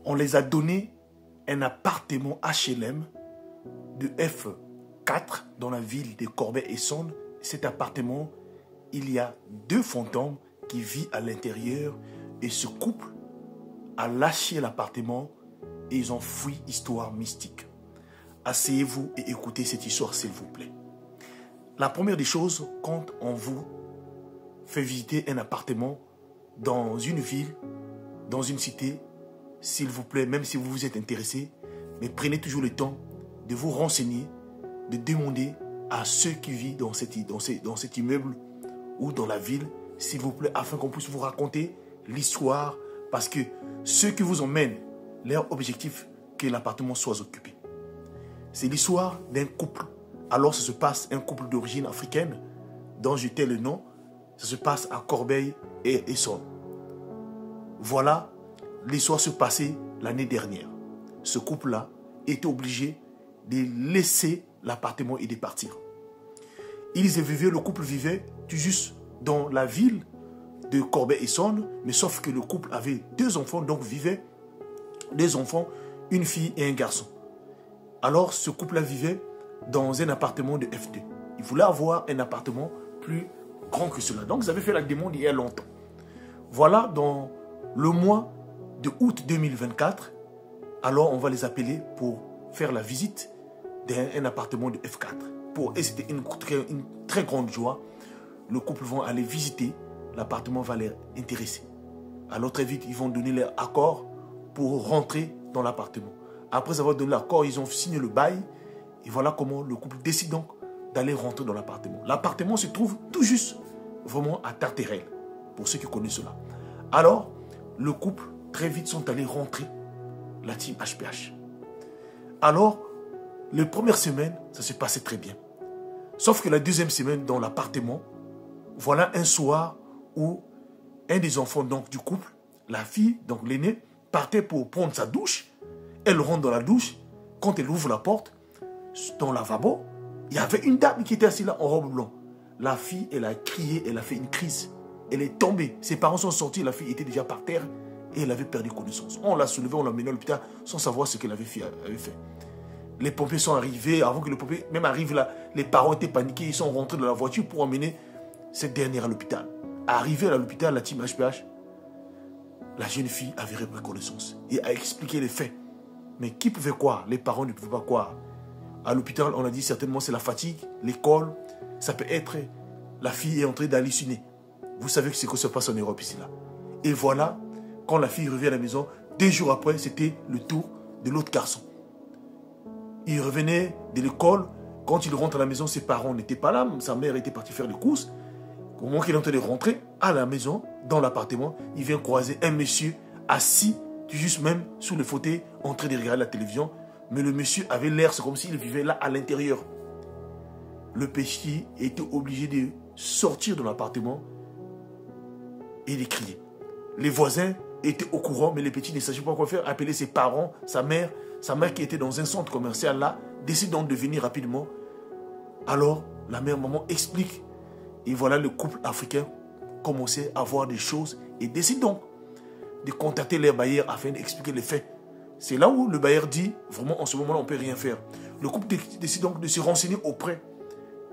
On les a donné un appartement HLM de F4 dans la ville de Corbeil-Essonnes. Cet appartement, il y a 2 fantômes qui vivent à l'intérieur et ce couple a lâché l'appartement et ils ont fui. Histoire mystique. Asseyez-vous et écoutez cette histoire s'il vous plaît. La première des choses, quand on vous fait visiter un appartement dans une ville, dans une cité, s'il vous plaît, même si vous vous êtes intéressé, mais prenez toujours le temps de vous renseigner, de demander à ceux qui vivent dans cet immeuble ou dans la ville, s'il vous plaît, afin qu'on puisse vous raconter l'histoire, parce que ceux qui vous emmènent, leur objectif, que l'appartement soit occupé. C'est l'histoire d'un couple. Alors ça se passe, un couple d'origine africaine, dont je tais le nom, ça se passe à Corbeil et Essonnes. Voilà, l'histoire se passait l'année dernière. Ce couple-là était obligé de laisser l'appartement et de partir. Le couple vivait tout juste dans la ville de Corbeil-Essonnes, mais sauf que le couple avait 2 enfants, donc vivaient 2 enfants, une fille et un garçon. Alors ce couple-là vivait dans un appartement de F2. Il voulait avoir un appartement plus grand que cela. Donc ils avaient fait la demande il y a longtemps. Voilà, dans le mois de août 2024, alors on va les appeler pour faire la visite d'un appartement de F4. Et c'était une très grande joie. Le couple va aller visiter, l'appartement va les intéresser. Alors très vite, ils vont donner leur accord pour rentrer dans l'appartement. Après avoir donné l'accord, ils ont signé le bail. Et voilà comment le couple décide donc d'aller rentrer dans l'appartement. L'appartement se trouve tout juste, vraiment à Tarterelle, pour ceux qui connaissent cela. Alors, le couple, très vite, sont allés rentrer, la team HPH. Alors, les premières semaines, ça se passait très bien. Sauf que la deuxième semaine, dans l'appartement, voilà un soir où un des enfants donc, du couple, la fille, donc l'aînée, partait pour prendre sa douche. Elle rentre dans la douche. Quand elle ouvre la porte, dans le lavabo, il y avait une dame qui était assise là en robe blanche. La fille, elle a crié, elle a fait une crise. Elle est tombée. Ses parents sont sortis, la fille était déjà par terre et elle avait perdu connaissance. On l'a soulevée, on l'a menée à l'hôpital sans savoir ce qu'elle avait fait. Les pompiers sont arrivés. Avant que les pompiers même arrivent là, les parents étaient paniqués. Ils sont rentrés dans la voiture pour emmener cette dernière à l'hôpital. Arrivée à l'hôpital, la team HPH, la jeune fille avait repris connaissance et a expliqué les faits. Mais qui pouvait croire? Les parents ne pouvaient pas croire. À l'hôpital, on a dit certainement c'est la fatigue, l'école. Ça peut être la fille est en train d'halluciner. Vous savez ce que se passe en Europe ici là. Et voilà, quand la fille revient à la maison, 2 jours après, c'était le tour de l'autre garçon. Il revenait de l'école. Quand il rentre à la maison, ses parents n'étaient pas là. Sa mère était partie faire des courses. Au moment qu'il est en train de rentrer à la maison, dans l'appartement, il vient croiser un monsieur assis, juste même sous le fauteuil, en train de regarder la télévision. Mais le monsieur avait l'air, c'est comme s'il vivait là à l'intérieur. Le petit était obligé de sortir de l'appartement et de crier. Les voisins étaient au courant, mais le petit ne savait pas quoi faire. Appeler ses parents, sa mère qui était dans un centre commercial là, décide donc de venir rapidement. Alors, la mère maman explique. Et voilà, le couple africain commençait à voir des choses et décide donc de contacter les bailleurs afin d'expliquer les faits. C'est là où le bailleur dit, vraiment en ce moment-là, on ne peut rien faire. Le couple décide donc de se renseigner auprès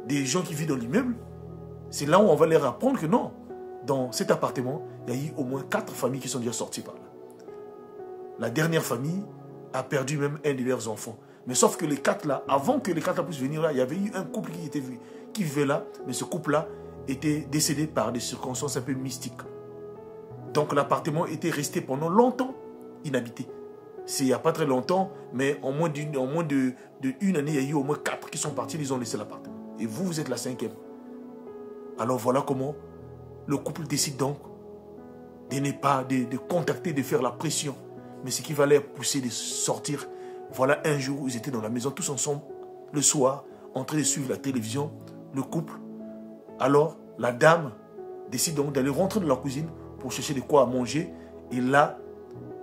des gens qui vivent dans l'immeuble. C'est là où on va leur apprendre que non, dans cet appartement, il y a eu au moins 4 familles qui sont déjà sorties par là. La dernière famille a perdu même un de leurs enfants. Mais sauf que les 4 là, avant que les 4 là puissent venir là, il y avait eu un couple qui vivait là, mais ce couple-là était décédé par des circonstances un peu mystiques. Donc l'appartement était resté pendant longtemps inhabité. C'est il n'y a pas très longtemps, mais en moins d'une année, il y a eu au moins 4 qui sont partis, ils ont laissé l'appartement. Et vous, vous êtes la 5e. Alors voilà comment le couple décide donc de ne pas, de contacter, de faire la pression. Mais ce qui va les pousser de sortir. Voilà un jour où ils étaient dans la maison tous ensemble, le soir, en train de suivre la télévision, le couple. Alors la dame décide donc d'aller rentrer dans la cuisine pour chercher de quoi à manger. Et là,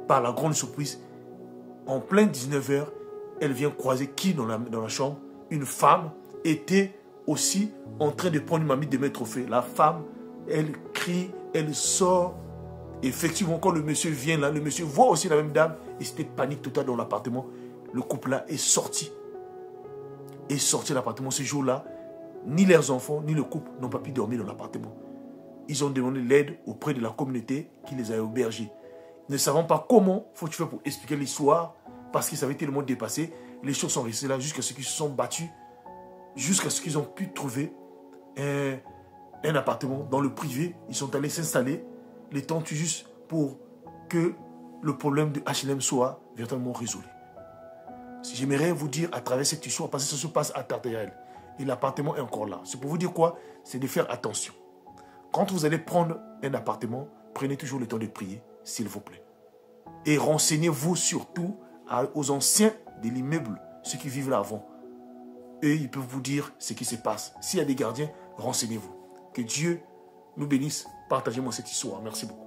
par la grande surprise, en plein 19h, elle vient croiser qui dans la chambre? Une femme était aussi en train de prendre une mamie de mettre au feu. La femme, elle crie, elle sort Effectivement, quand le monsieur vient là, le monsieur voit aussi la même dame et c'était panique totale dans l'appartement. Le couple-là est sorti. Est sorti de l'appartement ce jour-là. Ni leurs enfants, ni le couple n'ont pas pu dormir dans l'appartement. Ils ont demandé l'aide auprès de la communauté qui les a hébergés. Ne savant pas comment faut-il faire pour expliquer l'histoire, parce qu'ils avaient tellement dépassé, les choses sont restées là jusqu'à ce qu'ils se sont battus, jusqu'à ce qu'ils ont pu trouver un appartement dans le privé. Ils sont allés s'installer, le temps juste pour que le problème de H&M soit véritablement résolu. J'aimerais vous dire à travers cette histoire, parce que ça se passe à Tartaïal, et l'appartement est encore là. C'est pour vous dire quoi? C'est de faire attention. Quand vous allez prendre un appartement, prenez toujours le temps de prier, s'il vous plaît. Et renseignez-vous surtout aux anciens de l'immeuble, ceux qui vivent là avant. Eux, ils peuvent vous dire ce qui se passe. S'il y a des gardiens, renseignez-vous. Que Dieu nous bénisse. Partagez-moi cette histoire. Merci beaucoup.